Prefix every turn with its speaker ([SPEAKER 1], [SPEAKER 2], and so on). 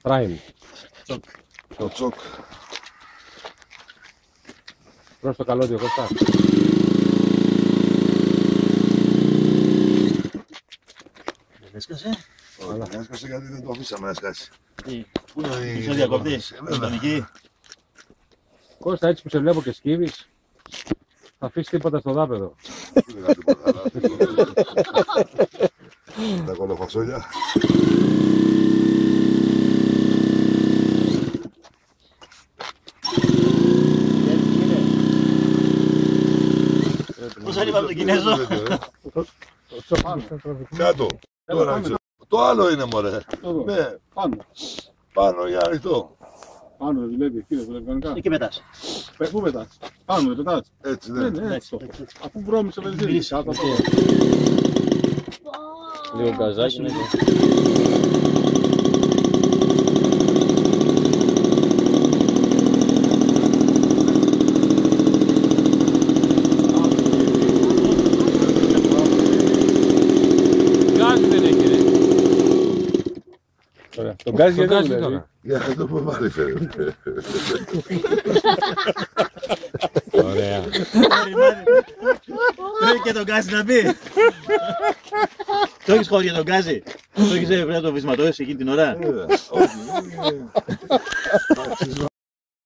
[SPEAKER 1] Prime.
[SPEAKER 2] Το τσοκ.
[SPEAKER 1] Προς το καλώδιο, Κώστα.
[SPEAKER 3] Δεν έσκασε.
[SPEAKER 2] Όχι, δεν έσκασε γιατί δεν το αφήσαμε να σκάσει.
[SPEAKER 3] Πού είναι η διακοπτή, η
[SPEAKER 1] Κώστα, έτσι που σε βλέπω και σκύβεις, θα αφήσεις τίποτα στο δάπεδο.
[SPEAKER 2] Δεν είχα τίποτα άλλο. Τα κολοφασόλια.
[SPEAKER 3] Πώς είπαμε τον Κινέζο.
[SPEAKER 2] Κάτω. Τώρα ξέρω. Το άλλο είναι μωρέ. Ναι,
[SPEAKER 4] Πάνω.
[SPEAKER 2] πάνω για ανοιχτό.
[SPEAKER 4] Πάνω δεν δουλεύει, εκεί δεν δουλεύει κανονικά.
[SPEAKER 3] Εκεί πετάς.
[SPEAKER 4] Πού πετάς. Πάνω δεν πετάς.
[SPEAKER 2] Έτσι
[SPEAKER 4] Ναι,
[SPEAKER 2] ναι.
[SPEAKER 4] ναι, έτσι το. Αφού βρώμισε βενζίνη. Κάτω αυτό.
[SPEAKER 1] Λίγο γκαζάκι είναι. Γκάζι δεν έχει, ρε.
[SPEAKER 4] Ωραία. Τον γκάζι γιατί δεν δουλεύει.
[SPEAKER 1] τώρα.
[SPEAKER 2] Για να το πω πάλι φαίνεται.
[SPEAKER 1] Ωραία.
[SPEAKER 3] Πρέπει και τον γκάζι να μπει. Το έχεις χώρια τον γκάζι. Το έχεις πρέπει να το βυσματώσεις εκείνη την ώρα.
[SPEAKER 2] Όχι.